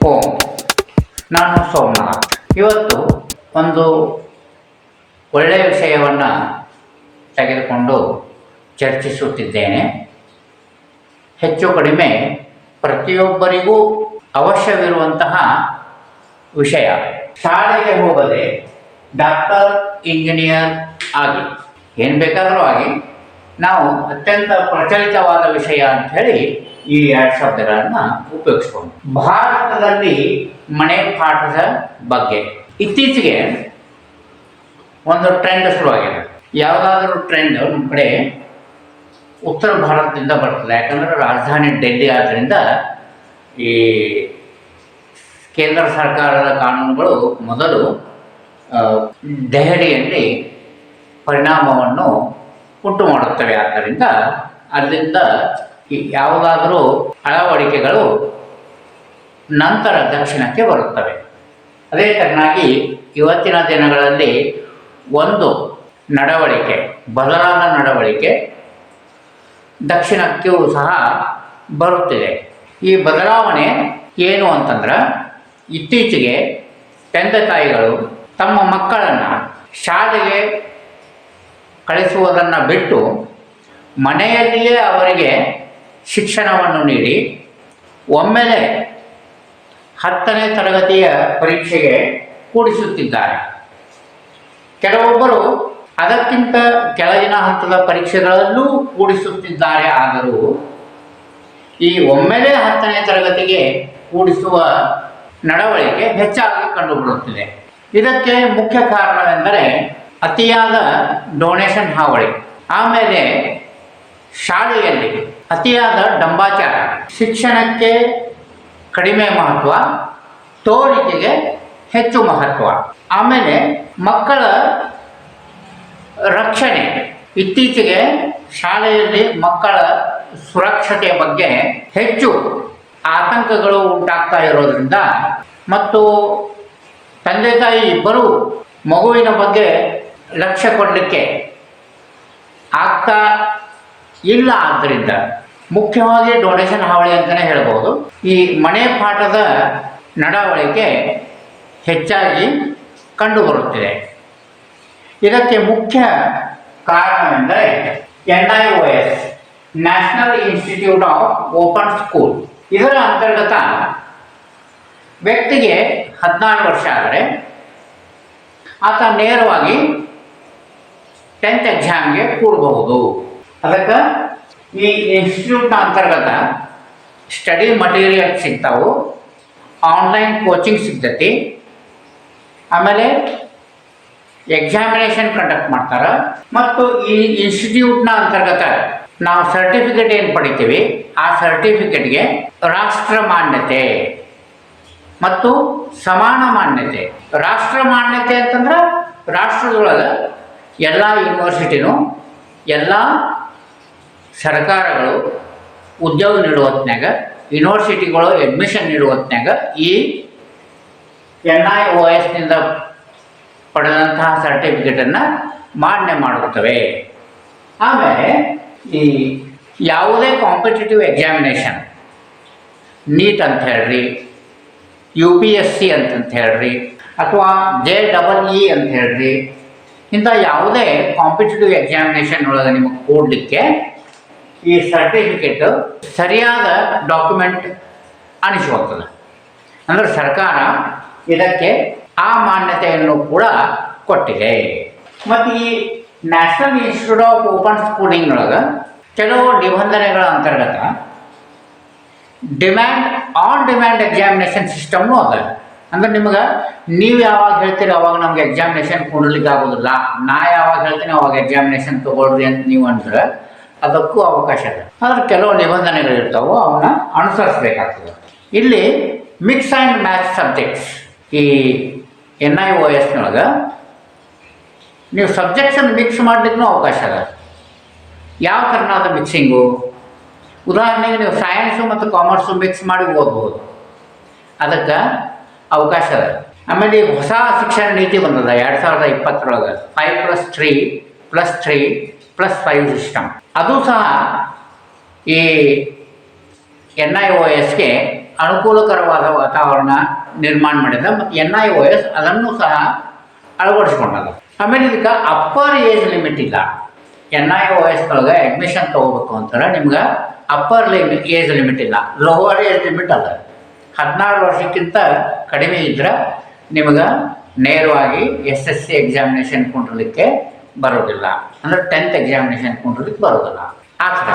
ಓಂ. ನಾನು ಸೋಮನಾಥ್. ಇವತ್ತು ಒಂದು ಒಳ್ಳೆಯ ವಿಷಯವನ್ನು ತೆಗೆದುಕೊಂಡು ಚರ್ಚಿಸುತ್ತಿದ್ದೇನೆ. ಹೆಚ್ಚು ಕಡಿಮೆ ಪ್ರತಿಯೊಬ್ಬರಿಗೂ ಅವಶ್ಯವಿರುವಂತಹ ವಿಷಯ. ಶಾಲೆಗೆ ಹೋಗದೆ ಡಾಕ್ಟರ್, ಇಂಜಿನಿಯರ್ ಆಗಿ ಏನು ಬೇಕಾದರೂ ಆಗಿ ನಾವು ಅತ್ಯಂತ ಪ್ರಚಲಿತವಾದ ವಿಷಯ ಅಂಥೇಳಿ ಈ ಎರಡು ಶಬ್ದಗಳನ್ನು ಉಪಯೋಗಿಸ್ಕೊಂಡು ಭಾರತದಲ್ಲಿ ಮನೆ ಪಾಠದ ಬಗ್ಗೆ ಇತ್ತೀಚೆಗೆ ಒಂದು ಟ್ರೆಂಡ್ ಶುರುವಾಗಿದೆ. ಯಾವುದಾದ್ರೂ ಟ್ರೆಂಡ್ ನಮ್ಮ ಕಡೆ ಉತ್ತರ ಭಾರತದಿಂದ ಬರ್ತದೆ. ಯಾಕಂದರೆ ರಾಜಧಾನಿ ಡೆಲ್ಲಿ ಆದ್ದರಿಂದ ಈ ಕೇಂದ್ರ ಸರ್ಕಾರದ ಕಾನೂನುಗಳು ಮೊದಲು ದೆಹಲಿಯಲ್ಲಿ ಪರಿಣಾಮವನ್ನು ಉಂಟು ಮಾಡುತ್ತವೆ. ಆದ್ದರಿಂದ ಅಲ್ಲಿಂದ ಯಾವುದಾದರೂ ಅಳವಡಿಕೆಗಳು ನಂತರ ದಕ್ಷಿಣಕ್ಕೆ ಬರುತ್ತವೆ. ಅದೇ ತೆರನಾಗಿ ಇವತ್ತಿನ ದಿನಗಳಲ್ಲಿ ಒಂದು ನಡವಳಿಕೆ, ಬದಲಾದ ನಡವಳಿಕೆ ದಕ್ಷಿಣಕ್ಕೂ ಸಹ ಬರುತ್ತಿದೆ. ಈ ಬದಲಾವಣೆ ಏನು ಅಂತಂದ್ರೆ, ಇತ್ತೀಚೆಗೆ ತಂದೆ ತಾಯಿಗಳು ತಮ್ಮ ಮಕ್ಕಳನ್ನು ಶಾಲೆಗೆ ಕಳಿಸುವುದನ್ನು ಬಿಟ್ಟು ಮನೆಯಲ್ಲಿಯೇ ಅವರಿಗೆ ಶಿಕ್ಷಣವನ್ನು ನೀಡಿ ಒಮ್ಮೆಲೆ 10ನೇ ತರಗತಿಯ ಪರೀಕ್ಷೆಗೆ ಕೂಡಿಸುತ್ತಿದ್ದಾರೆ. ಕೆಲವೊಬ್ಬರು ಅದಕ್ಕಿಂತ ಕೆಳಗಿನ ಹಂತದ ಪರೀಕ್ಷೆಗಳಲ್ಲೂ ಕೂಡಿಸುತ್ತಿದ್ದಾರೆ. ಆದರೂ ಈ ಒಮ್ಮೆಲೆ 10ನೇ ತರಗತಿಗೆ ಕೂಡಿಸುವ ನಡವಳಿಕೆ ಹೆಚ್ಚಾಗಿ ಕಂಡುಬರುತ್ತಿದೆ. ಇದಕ್ಕೆ ಮುಖ್ಯ ಕಾರಣವೆಂದರೆ ಅತಿಯಾದ ಡೊನೇಷನ್ ಹಾವಳಿ, ಆಮೇಲೆ ಶಾಲೆಯಲ್ಲಿ ಅತಿಯಾದ ಡಂಬಾಚಾರ, ಶಿಕ್ಷಣಕ್ಕೆ ಕಡಿಮೆ ಮಹತ್ವ, ತೋರಿಕೆಗೆ ಹೆಚ್ಚು ಮಹತ್ವ, ಆಮೇಲೆ ಮಕ್ಕಳ ರಕ್ಷಣೆ. ಇತ್ತೀಚೆಗೆ ಶಾಲೆಯಲ್ಲಿ ಮಕ್ಕಳ ಸುರಕ್ಷತೆಯ ಬಗ್ಗೆ ಹೆಚ್ಚು ಆತಂಕಗಳು ಉಂಟಾಗ್ತಾ ಇರೋದ್ರಿಂದ ಮತ್ತು ತಂದೆ ತಾಯಿ ಇಬ್ಬರೂ ಮಗುವಿನ ಬಗ್ಗೆ ಲಕ್ಷ್ಯ ಕೊಡಲಿಕ್ಕೆ ಆಗ್ತಾ ಇಲ್ಲ. ಆದ್ದರಿಂದ ಮುಖ್ಯವಾಗಿ ಡೊನೇಷನ್ ಹಾವಳಿ ಅಂತಲೇ ಹೇಳ್ಬೋದು. ಈ ಮನೆ ಪಾಠದ ನಡವಳಿಕೆ ಹೆಚ್ಚಾಗಿ ಕಂಡುಬರುತ್ತಿದೆ. ಇದಕ್ಕೆ ಮುಖ್ಯ ಕಾರಣವೆಂದರೆ NIOS, national institute of open school. ಇದರ ಅಂತರ್ಗತ ವ್ಯಕ್ತಿಗೆ 14 ವರ್ಷ ಆದರೆ ಆತ ನೇರವಾಗಿ 10th ಎಕ್ಸಾಮ್ಗೆ ಕೂಡಬಹುದು. ಅದಕ್ಕೆ ಈ ಇನ್ಸ್ಟಿಟ್ಯೂಟ್ನ ಅಂತರ್ಗತ ಸ್ಟಡಿ ಮಟೀರಿಯಲ್ ಸಿಗ್ತಾವು, ಆನ್ಲೈನ್ ಕೋಚಿಂಗ್ ಸಿಗ್ತೈತಿ, ಆಮೇಲೆ ಎಕ್ಸಾಮಿನೇಷನ್ ಕಂಡಕ್ಟ್ ಮಾಡ್ತಾರೆ. ಮತ್ತು ಈ ಇನ್ಸ್ಟಿಟ್ಯೂಟ್ನ ಅಂತರ್ಗತ ನಾವು ಸರ್ಟಿಫಿಕೇಟ್ ಏನು ಪಡಿತೀವಿ, ಆ ಸರ್ಟಿಫಿಕೇಟ್ಗೆ ರಾಷ್ಟ್ರ ಮಾನ್ಯತೆ ಮತ್ತು ಸಮಾನ ಮಾನ್ಯತೆ. ರಾಷ್ಟ್ರ ಮಾನ್ಯತೆ ಅಂತಂದ್ರೆ ರಾಷ್ಟ್ರದೊಳಗೆ ಎಲ್ಲ ಯೂನಿವರ್ಸಿಟಿನೂ, ಎಲ್ಲ ಸರ್ಕಾರಗಳು ಉದ್ಯೋಗ ನೀಡುವ ಹೊತ್ನ್ಯಾಗ, ಯೂನಿವರ್ಸಿಟಿಗಳು ಅಡ್ಮಿಷನ್ ನೀಡುವ ಹೊತ್ನ್ಯಾಗ ಈ NIOSನಿಂದ ಪಡೆದಂತಹ ಸರ್ಟಿಫಿಕೇಟನ್ನು ಮಾನ್ಯ ಮಾಡುತ್ತವೆ. ಆಮೇಲೆ ಈ ಯಾವುದೇ ಕಾಂಪಿಟೇಟಿವ್ ಎಕ್ಸಾಮಿನೇಷನ್, ನೀಟ್ ಅಂತ ಹೇಳ್ರಿ, UPSC ಅಂತಂತ ಹೇಳ್ರಿ, ಅಥವಾ JEE ಅಂತ ಹೇಳ್ರಿ, ಇಂಥ ಯಾವುದೇ ಕಾಂಪಿಟೇಟಿವ್ ಎಕ್ಸಾಮಿನೇಷನ್ ಒಳಗೆ ನಿಮಗೆ ಕೊಡಲಿಕ್ಕೆ ಈ ಸರ್ಟಿಫಿಕೇಟ್ ಸರಿಯಾದ ಡಾಕ್ಯುಮೆಂಟ್ ಅನಿಸುವಂಥದ್ದು. ಅಂದರೆ ಸರ್ಕಾರ ಇದಕ್ಕೆ ಆ ಮಾನ್ಯತೆಯನ್ನು ಕೂಡ ಕೊಟ್ಟಿದೆ. ಮತ್ತು ಈ national institute of open schooling ಒಳಗೆ ಕೆಲವು ನಿಬಂಧನೆಗಳ ಅಂತರ್ಗತ ಆನ್ ಡಿಮ್ಯಾಂಡ್ ಎಕ್ಸಾಮಿನೇಷನ್ ಸಿಸ್ಟಮ್ನು ಅದ. ಅಂದ್ರೆ ನಿಮ್ಗೆ ನೀವು ಯಾವಾಗ ಹೇಳ್ತೀರಿ ಅವಾಗ ನಮ್ಗೆ ಎಕ್ಸಾಮಿನೇಷನ್ ಕೊಡಲಿಕ್ಕೆ ಆಗೋದಿಲ್ಲ, ನಾ ಯಾವಾಗ ಹೇಳ್ತೀನಿ ಅವಾಗ ಎಕ್ಸಾಮಿನೇಷನ್ ತೊಗೊಳ್ರಿ ಅಂತ ನೀವು ಅಂದ್ರೆ ಅದಕ್ಕೂ ಅವಕಾಶ ಇದೆ. ಆದ್ರೆ ಕೆಲವು ನಿಬಂಧನೆಗಳು ಇರ್ತಾವೆ, ಅವನ್ನ ಅನುಸರಿಸಬೇಕಾಗ್ತದೆ. ಇಲ್ಲಿ ಮಿಕ್ಸ್ ಆ್ಯಂಡ್ ಮ್ಯಾಚ್ ಸಬ್ಜೆಕ್ಟ್ಸ್, ಈ NIOSನೊಳಗೆ ನೀವು ಸಬ್ಜೆಕ್ಟ್ಸನ್ನು ಮಿಕ್ಸ್ ಮಾಡಲಿಕ್ಕೂ ಅವಕಾಶ ಅದ. ಯಾವ ಥರನಾದ ಮಿಕ್ಸಿಂಗು? ಉದಾಹರಣೆಗೆ ನೀವು ಸೈನ್ಸು ಮತ್ತು ಕಾಮರ್ಸು ಮಿಕ್ಸ್ ಮಾಡಿ ಓದ್ಬೋದು, ಅದಕ್ಕೆ ಅವಕಾಶ ಅದ. ಆಮೇಲೆ ಈಗ ಹೊಸ ಶಿಕ್ಷಣ ನೀತಿ ಬಂದದ 2020 5+3+3+5 ಸಿಸ್ಟಮ್. ಅದು ಸಹ ಈ NIOSಗೆ ಅನುಕೂಲಕರವಾದ ವಾತಾವರಣ ನಿರ್ಮಾಣ ಮಾಡಿದ ಮತ್ತು NIOS ಅದನ್ನು ಸಹ ಅಳವಡಿಸ್ಕೊಂಡದ. ಆಮೇಲೆ ಇದಕ್ಕೆ ಅಪ್ಪರ್ ಏಜ್ ಲಿಮಿಟ್ ಇಲ್ಲ. NIOS ಒಳಗೆ ಅಡ್ಮಿಷನ್ ತೊಗೋಬೇಕು ಅಂತಾರೆ ನಿಮ್ಗೆ ಅಪ್ಪರ್ ಏಜ್ ಲಿಮಿಟ್ ಇಲ್ಲ, ಲೋವರ್ ಏಜ್ ಲಿಮಿಟ್ ಅದ. 16 ವರ್ಷಕ್ಕಿಂತ ಕಡಿಮೆ ಇದ್ರೆ ನಿಮ್ಗೆ ನೇರವಾಗಿ SSC ಎಕ್ಸಾಮಿನೇಷನ್ ಕುಂಡ್ರಲಿಕ್ಕೆ ಬರೋದಿಲ್ಲ, ಅಂದರೆ 10th ಎಕ್ಸಾಮಿನೇಷನ್ ಕುಂಡ್ರಲಿಕ್ಕೆ ಬರೋದಿಲ್ಲ. ಆ ಥರ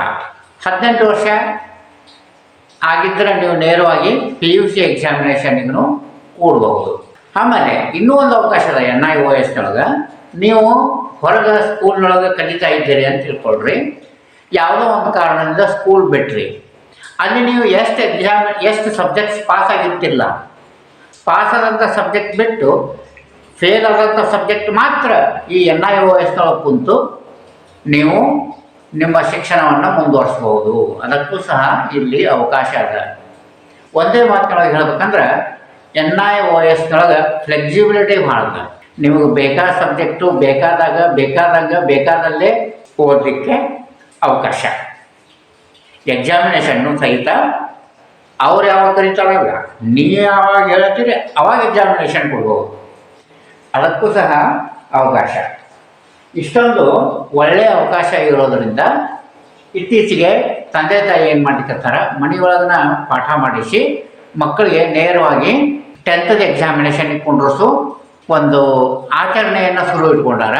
18 ವರ್ಷ ಆಗಿದ್ದರೆ ನೀವು ನೇರವಾಗಿ PUC ಎಕ್ಸಾಮಿನೇಷನ್ಗೂ ಕೂಡಬಹುದು. ಆಮೇಲೆ ಇನ್ನೂ ಒಂದು ಅವಕಾಶ ಅದ NIOS ಒಳಗೆ. ನೀವು ಹೊರಗೆ ಸ್ಕೂಲ್ನೊಳಗೆ ಕಲಿತಾ ಇದ್ದೀರಿ ಅಂತ ತಿಳ್ಕೊಳ್ರಿ, ಯಾವುದೋ ಒಂದು ಕಾರಣದಿಂದ ಸ್ಕೂಲ್ ಬಿಟ್ರಿ, ಅಲ್ಲಿ ನೀವು ಎಷ್ಟು ಸಬ್ಜೆಕ್ಟ್ಸ್ ಪಾಸ್ ಆಗಿರ್ತಿಲ್ಲ, ಪಾಸ್ ಆದಂಥ ಸಬ್ಜೆಕ್ಟ್ ಬಿಟ್ಟು ಫೇಲ್ ಆದಂಥ ಸಬ್ಜೆಕ್ಟ್ ಮಾತ್ರ ಈ NIOS ಒಳಗೆ ಕುಂತು ನೀವು ನಿಮ್ಮ ಶಿಕ್ಷಣವನ್ನು ಮುಂದುವರಿಸ್ಬೋದು. ಅದಕ್ಕೂ ಸಹ ಇಲ್ಲಿ ಅವಕಾಶ ಅದ. ಒಂದೇ ಮಾತಿನೊಳಗೆ ಹೇಳ್ಬೇಕಂದ್ರೆ NIOS ಒಳಗೆ ಫ್ಲೆಕ್ಸಿಬಿಲಿಟಿ ಭಾಳ ಅದ. ನಿಮಗೆ ಬೇಕಾದ ಸಬ್ಜೆಕ್ಟು ಬೇಕಾದಲ್ಲೇ ಓದಲಿಕ್ಕೆ ಅವಕಾಶ. ಎಕ್ಸಾಮಿನೇಷನ್ನು ಸಹಿತ ಅವ್ರು ಯಾವಾಗ ಕರೀತಾರಲ್ಲ, ನೀವು ಯಾವಾಗ ಹೇಳ್ತೀರಿ ಅವಾಗ ಎಕ್ಸಾಮಿನೇಷನ್ ಕೊಡ್ಬೋದು. ಅದಕ್ಕೂ ಸಹ ಅವಕಾಶ. ಇಷ್ಟೊಂದು ಒಳ್ಳೆಯ ಅವಕಾಶ ಇರೋದರಿಂದ ಇತ್ತೀಚೆಗೆ ತಂದೆ ತಾಯಿ ಏನು ಮಾಡ್ಲಿಕ್ಕತ್ತಾರ, ಮನೆಯೊಳಗನ ಪಾಠ ಮಾಡಿಸಿ ಮಕ್ಕಳಿಗೆ ನೇರವಾಗಿ 10th ಎಕ್ಸಾಮಿನೇಷನ್ಗೆ ಕುಂಡ್ರಿಸು ಒಂದು ಆಚರಣೆಯನ್ನು ಶುರು ಇಟ್ಕೊಂಡಾರ.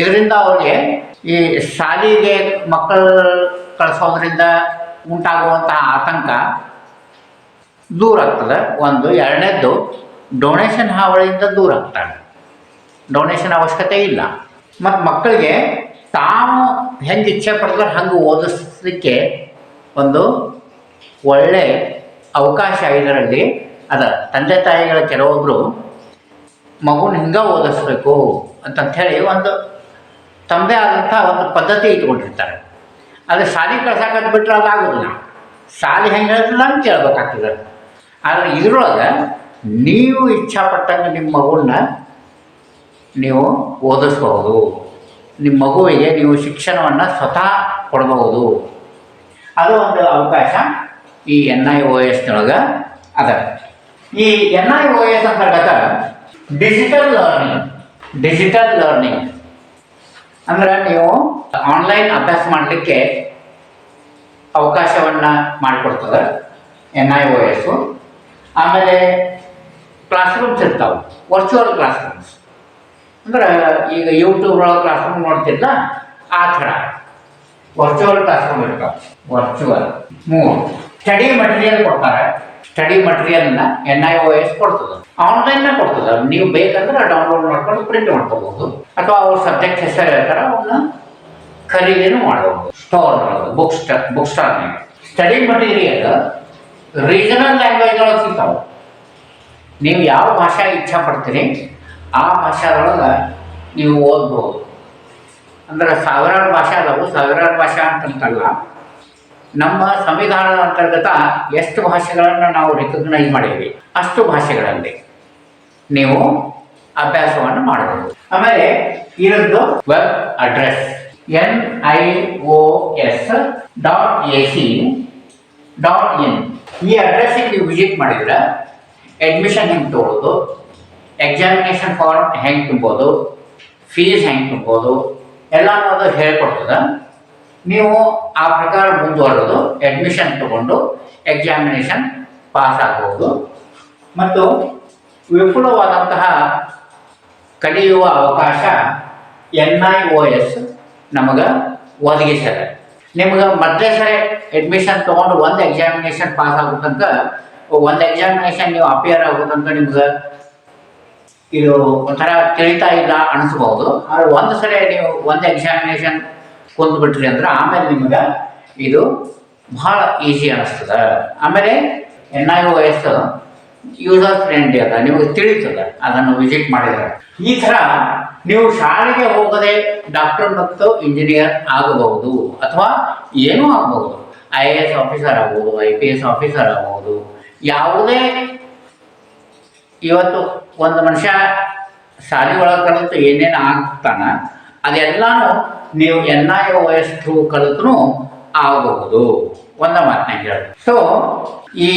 ಇದರಿಂದ ಅವ್ರಿಗೆ ಈ ಶಾಲೆಗೆ ಮಕ್ಕಳು ಕಳಿಸೋದ್ರಿಂದ ಉಂಟಾಗುವಂತಹ ಆತಂಕ ದೂರ ಆಗ್ತದೆ. ಒಂದು. ಎರಡನೇದ್ದು, ಡೊನೇಷನ್ ಹಾವಳಿಯಿಂದ ದೂರ ಆಗ್ತಾರೆ. ಡೊನೇಷನ್ ಅವಶ್ಯಕತೆ ಇಲ್ಲ. ಮತ್ತು ಮಕ್ಕಳಿಗೆ ತಾವು ಹೆಂಗೆ ಇಚ್ಛೆ ಪಡ್ತಾರೆ ಹಂಗೆ ಓದಿಸ್ಲಿಕ್ಕೆ ಒಂದು ಒಳ್ಳೆ ಅವಕಾಶ ಇದರಲ್ಲಿ ಅದ. ತಂದೆ ತಾಯಿಗಳ ಕೆಲವೊಬ್ಬರು ಮಗುನ ಹಿಂಗೆ ಓದಿಸ್ಬೇಕು ಅಂತಂಥೇಳಿ ಒಂದು ತಮ್ಮದೇ ಆದಂಥ ಒಂದು ಪದ್ಧತಿ ಇಟ್ಕೊಂಡಿರ್ತಾರೆ. ಅದು ಶಾಲೆಗೆ ಕಳ್ಸಕ್ಕೆ ಬಿಟ್ಟರೆ ಅದಾಗೋದಿಲ್ಲ. ಶಾಲೆ ಹೆಂಗೆ ಹೇಳ್ತಿಲ್ಲ ಅಂತ ಕೇಳ್ಬೇಕಾಗ್ತದೆ. ಆದರೆ ಇದರೊಳಗೆ ನೀವು ಇಚ್ಛಾಪಟ್ಟಂಗೆ ನಿಮ್ಮ ಮಗುನ ನೀವು ಓದಿಸ್ಬಹುದು. ನಿಮ್ಮ ಮಗುವಿಗೆ ನೀವು ಶಿಕ್ಷಣವನ್ನು ಸ್ವತಃ ಕೊಡಬಹುದು. ಅದು ಒಂದು ಅವಕಾಶ ಈ NIOS ಒಳಗೆ ಅದ. ಈ NIOS ಅಂತರ್ಗತ ಡಿಜಿಟಲ್ ಲರ್ನಿಂಗ್ ಅಂದ್ರೆ ನೀವು ಆನ್ಲೈನ್ ಅಭ್ಯಾಸ ಮಾಡಲಿಕ್ಕೆ ಅವಕಾಶವನ್ನು ಮಾಡಿಕೊಡ್ತದೆ NIOS. ಆಮೇಲೆ ಕ್ಲಾಸ್ ರೂಮ್ಸ್ ಇರ್ತಾವೆ, ವರ್ಚುವಲ್ ಕ್ಲಾಸ್ ರೂಮ್ಸ್. ಅಂದ್ರೆ ಈಗ ಯೂಟ್ಯೂಬ್ ಒಳಗೆ ಕ್ಲಾಸ್ ರೂಮ್ ನೋಡ್ತಿಲ್ಲ, ಆ ಥರ ವರ್ಚುವಲ್ ಕ್ಲಾಸ್ ರೂಮ್ ಇರ್ತಾವೆ. ವರ್ಚುವಲ್. 3. ಸ್ಟಡಿ ಮಟೀರಿಯಲ್ ಕೊಡ್ತಾರೆ. ಸ್ಟಡಿ ಮಟೀರಿಯಲ್ನ NIOS ಕೊಡ್ತದೆ, ಆನ್ಲೈನ್ನ ಕೊಡ್ತದೆ. ನೀವು ಬೇಕಂದ್ರೆ ಡೌನ್ಲೋಡ್ ಮಾಡ್ಕೊಂಡು ಪ್ರಿಂಟ್ ಮಾಡ್ಕೋಬಹುದು, ಅಥವಾ ಅವ್ರ ಸಬ್ಜೆಕ್ಟ್ ಹೆಸರು ಹೇಳ್ತಾರೆ ಅವನ್ನ ಖರೀದಿನೂ ಮಾಡಬಹುದು. ಸ್ಟೋರ್ ಬುಕ್ ಸ್ಟಾರ್ನಾಗ ಸ್ಟಡಿ ಮಟೀರಿಯಲ್ ರೀಜನಲ್ ಲ್ಯಾಂಗ್ವೇಜ್ ಒಳಗೆ ಸಿಗ್ತಾವೆ. ನೀವು ಯಾವ ಭಾಷೆ ಇಚ್ಛಾ ಪಡ್ತೀರಿ ಆ ಭಾಷೆದೊಳಗೆ ನೀವು ಓದ್ಬೋದು. ಅಂದ್ರೆ ಸಾವಿರಾರು ಭಾಷೆ ಅದಾವು. ಸಾವಿರಾರು ಭಾಷೆ ಅಂತಂತಲ್ಲ, ನಮ್ಮ ಸಂವಿಧಾನದ ಅಂತರ್ಗತ ಎಷ್ಟು ಭಾಷೆಗಳನ್ನು ನಾವು ರಿಕಗ್ನೈಸ್ ಮಾಡೀವಿ ಅಷ್ಟು ಭಾಷೆಗಳಲ್ಲಿ ನೀವು ಅಭ್ಯಾಸವನ್ನು ಮಾಡಬಹುದು. ಆಮೇಲೆ ಇದೊಂದು ವೆಬ್ ಅಡ್ರೆಸ್ NIOS.ac.in. ಈ ಅಡ್ರೆಸ್ಸಿಗೆ ನೀವು ವಿಸಿಟ್ ಮಾಡಿದ್ರೆ ಅಡ್ಮಿಷನ್ ಹೆಂಗೆ ತೊಗೊಳ್ಳೋದು, ಎಕ್ಸಾಮಿನೇಷನ್ ಫಾರ್ಮ್ ಹೆಂಗೆ ತುಂಬೋದು, ಫೀಸ್ ಹೆಂಗೆ ತುಂಬೋದು ಎಲ್ಲನೂ ಅದು ಹೇಳ್ಕೊಡ್ತದೆ. ನೀವು ಆ ಪ್ರಕಾರ ಮುಂದುವರೆದು ಅಡ್ಮಿಷನ್ ತಗೊಂಡು ಎಕ್ಸಾಮಿನೇಷನ್ ಪಾಸ್ ಆಗ್ಬೋದು. ಮತ್ತು ವಿಪುಲವಾದಂತಹ ಕಲಿಯುವ ಅವಕಾಶ NIOS ನಮಗೆ ಒದಗಿಸಿದೆ. ನಿಮ್ಗೆ ಮೊದಲೇ ಸರಿ ಅಡ್ಮಿಷನ್ ತೊಗೊಂಡು ಒಂದು ಎಕ್ಸಾಮಿನೇಷನ್ ಪಾಸ್ ಆಗುತ್ತಂತ, ಒಂದು ಎಕ್ಸಾಮಿನೇಷನ್ ನೀವು ಅಪಿಯರ್ ಆಗೋದಂತ ನಿಮ್ಗೆ ಇದು ಒಂಥರ ತಿಳಿತಾ ಇಲ್ಲ ಅನಿಸ್ಬೋದು. ಆದರೆ ಒಂದು ಸರಿ ನೀವು ಒಂದು ಎಕ್ಸಾಮಿನೇಷನ್ ಕುಂತ್ಬಿಟ್ರಿ ಅಂದ್ರೆ ಆಮೇಲೆ ನಿಮ್ಗೆ ಇದು ಭಾಳ ಈಸಿ ಅನ್ನಿಸ್ತದೆ. ಆಮೇಲೆ NIOS ಯೂಸರ್ ಫ್ರೆಂಡ್ಲಿ ಅದ, ನಿಮಗೆ ತಿಳಿತದೆ ಅದನ್ನು ವಿಸಿಟ್ ಮಾಡಿದರೆ. ಈ ಥರ ನೀವು ಶಾಲೆಗೆ ಹೋಗದೆ ಡಾಕ್ಟರ್ ಮತ್ತು ಇಂಜಿನಿಯರ್ ಆಗಬಹುದು, ಅಥವಾ ಏನೂ ಆಗಬಹುದು. IAS ಆಫೀಸರ್ ಆಗ್ಬೋದು, IPS ಆಫೀಸರ್ ಆಗ್ಬೋದು. ಯಾವುದೇ ಇವತ್ತು ಒಂದು ಮನುಷ್ಯ ಶಾಲೆ ಒಳಗೆ ಕಲಿತು ಏನೇನು ಆಗ್ತಾನ ಅದೆಲ್ಲಾನು ನೀವು NIOS ಥ್ರೂ ಕಲಿತು ಆಗಬಹುದು. ಒಂದು ಮಾತನ್ನ ಹೇಳಿ. ಸೊ ಈ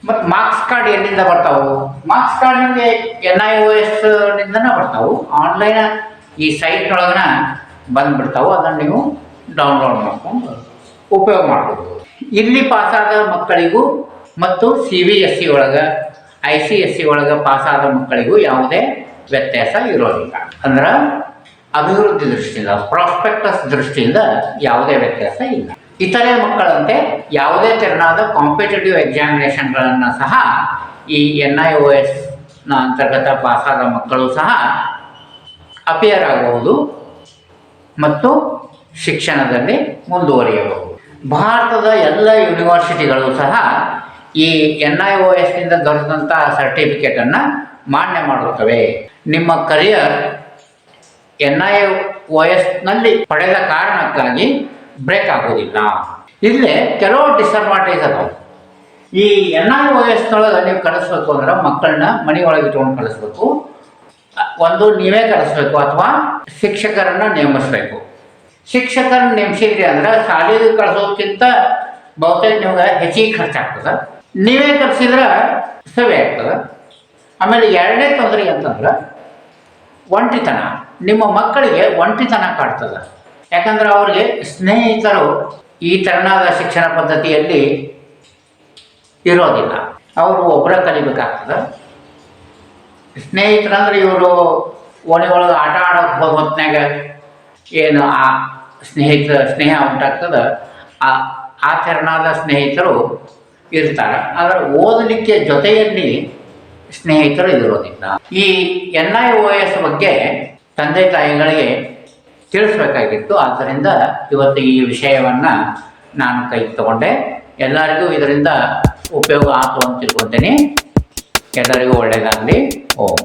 ಮತ್ತು ಮಾರ್ಕ್ಸ್ ಕಾರ್ಡ್ ಎಲ್ಲಿಂದ ಬರ್ತಾವು? ಮಾರ್ಕ್ಸ್ ಕಾರ್ಡ್ ನಿಮಗೆ NIOS ನಿಂದನೇ ಬರ್ತಾವು. ಆನ್ಲೈನ್ ಈ ಸೈಟ್ನೊಳಗನ ಬಂದ್ಬಿಡ್ತಾವೆ. ಅದನ್ನು ನೀವು ಡೌನ್ಲೋಡ್ ಮಾಡ್ಕೊಂಡು ಉಪಯೋಗ ಮಾಡ್ಬೋದು. ಇಲ್ಲಿ ಪಾಸಾದ ಮಕ್ಕಳಿಗೂ ಮತ್ತು CBSE ಒಳಗೆ ICSE ಒಳಗೆ ಪಾಸಾದ ಮಕ್ಕಳಿಗೂ ಯಾವುದೇ ವ್ಯತ್ಯಾಸ ಇರೋದಿಲ್ಲ. ಅಂದ್ರೆ ಅಭಿವೃದ್ಧಿ ದೃಷ್ಟಿಯಿಂದ, ಪ್ರಾಸ್ಪೆಕ್ಟಸ್ ದೃಷ್ಟಿಯಿಂದ ಯಾವುದೇ ವ್ಯತ್ಯಾಸ ಇಲ್ಲ. ಇತರೆ ಮಕ್ಕಳಂತೆ ಯಾವುದೇ ತೆರನಾದ ಕಾಂಪಿಟೇಟಿವ್ ಎಕ್ಸಾಮಿನೇಷನ್ಗಳನ್ನು ಸಹ ಈ NIOSನ ಅಂತರ್ಗತ ಪಾಸಾದ ಮಕ್ಕಳು ಸಹ ಅಪಿಯರ್ ಆಗಬಹುದು ಮತ್ತು ಶಿಕ್ಷಣದಲ್ಲಿ ಮುಂದುವರಿಯಬಹುದು. ಭಾರತದ ಎಲ್ಲ ಯೂನಿವರ್ಸಿಟಿಗಳು ಸಹ ಈ NIOSನಿಂದ ದೊರೆತಂಥ ಸರ್ಟಿಫಿಕೇಟನ್ನು ಮಾನ್ಯ ಮಾಡುತ್ತವೆ. ನಿಮ್ಮ ಕರಿಯರ್ NIOSನಲ್ಲಿ ಪಡೆದ ಕಾರಣಕ್ಕಾಗಿ ಬ್ರೇಕ್ ಆಗೋದಿಲ್ಲ. ಇಲ್ಲೇ ಕೆಲವು ಡಿಸಡ್ವಾಂಟೇಜ್ ಅದಾವೆ. ಈ NIOSನೊಳಗೆ ನೀವು ಕಳಿಸ್ಬೇಕು ಅಂದ್ರೆ ಮಕ್ಕಳನ್ನ ಮನೆಯೊಳಗೆ ಇಟ್ಕೊಂಡು ಕಳಿಸ್ಬೇಕು. ಒಂದು ನೀವೇ ಕಳಿಸ್ಬೇಕು ಅಥವಾ ಶಿಕ್ಷಕರನ್ನು ನೇಮಿಸ್ಬೇಕು. ಶಿಕ್ಷಕರನ್ನ ನೇಮಿಸಿದ್ರಿ ಅಂದ್ರೆ ಶಾಲೆಗೆ ಕಳಿಸೋದಕ್ಕಿಂತ ಬಹುತೇಕ ನಿಮ್ಗೆ ಹೆಚ್ಚಿಗೆ ಖರ್ಚಾಗ್ತದೆ. ನೀವೇ ಕಳಿಸಿದ್ರೆ ಸೇವೆ ಆಗ್ತದೆ. ಆಮೇಲೆ ಎರಡನೇ ತೊಂದರೆ ಅಂತಂದ್ರೆ ಒಂಟಿತನ. ನಿಮ್ಮ ಮಕ್ಕಳಿಗೆ ಒಂಟಿತನ ಕಾಡ್ತದೆ. ಯಾಕಂದ್ರೆ ಅವ್ರಿಗೆ ಸ್ನೇಹಿತರು ಈ ತೆರನಾದ ಶಿಕ್ಷಣ ಪದ್ಧತಿಯಲ್ಲಿ ಇರೋದಿಲ್ಲ. ಅವರು ಒಬ್ಬರ ಕಲಿಬೇಕಾಗ್ತದೆ. ಸ್ನೇಹಿತರಂದ್ರೆ ಇವರು ಓಣಿ ಒಳಗೆ ಆಟ ಆಡೋಕೆ ಹೋದ ಹೊತ್ನಾಗ ಏನು ಆ ಸ್ನೇಹ ಉಂಟಾಗ್ತದೆ, ಆ ತೆರನಾದ ಸ್ನೇಹಿತರು ಇರ್ತಾರೆ. ಆದರೆ ಓದಲಿಕ್ಕೆ ಜೊತೆಯಲ್ಲಿ ಸ್ನೇಹಿತರು ಇರೋದಿಲ್ಲ. ಈ NIOS ಬಗ್ಗೆ ತಂದೆ ತಾಯಿಗಳಿಗೆ ತಿಳಿಸ್ಬೇಕಾಗಿತ್ತು. ಆದ್ದರಿಂದ ಇವತ್ತು ಈ ವಿಷಯವನ್ನು ನಾನು ಕೈಗೆ ತಗೊಂಡೆ. ಎಲ್ಲರಿಗೂ ಇದರಿಂದ ಉಪಯೋಗ ಆಯಿತು ಅಂತ ತಿಳ್ಕೊತೀನಿ. ಎಲ್ಲರಿಗೂ ಒಳ್ಳೆಯದಾಗಲಿ. ಓಂ.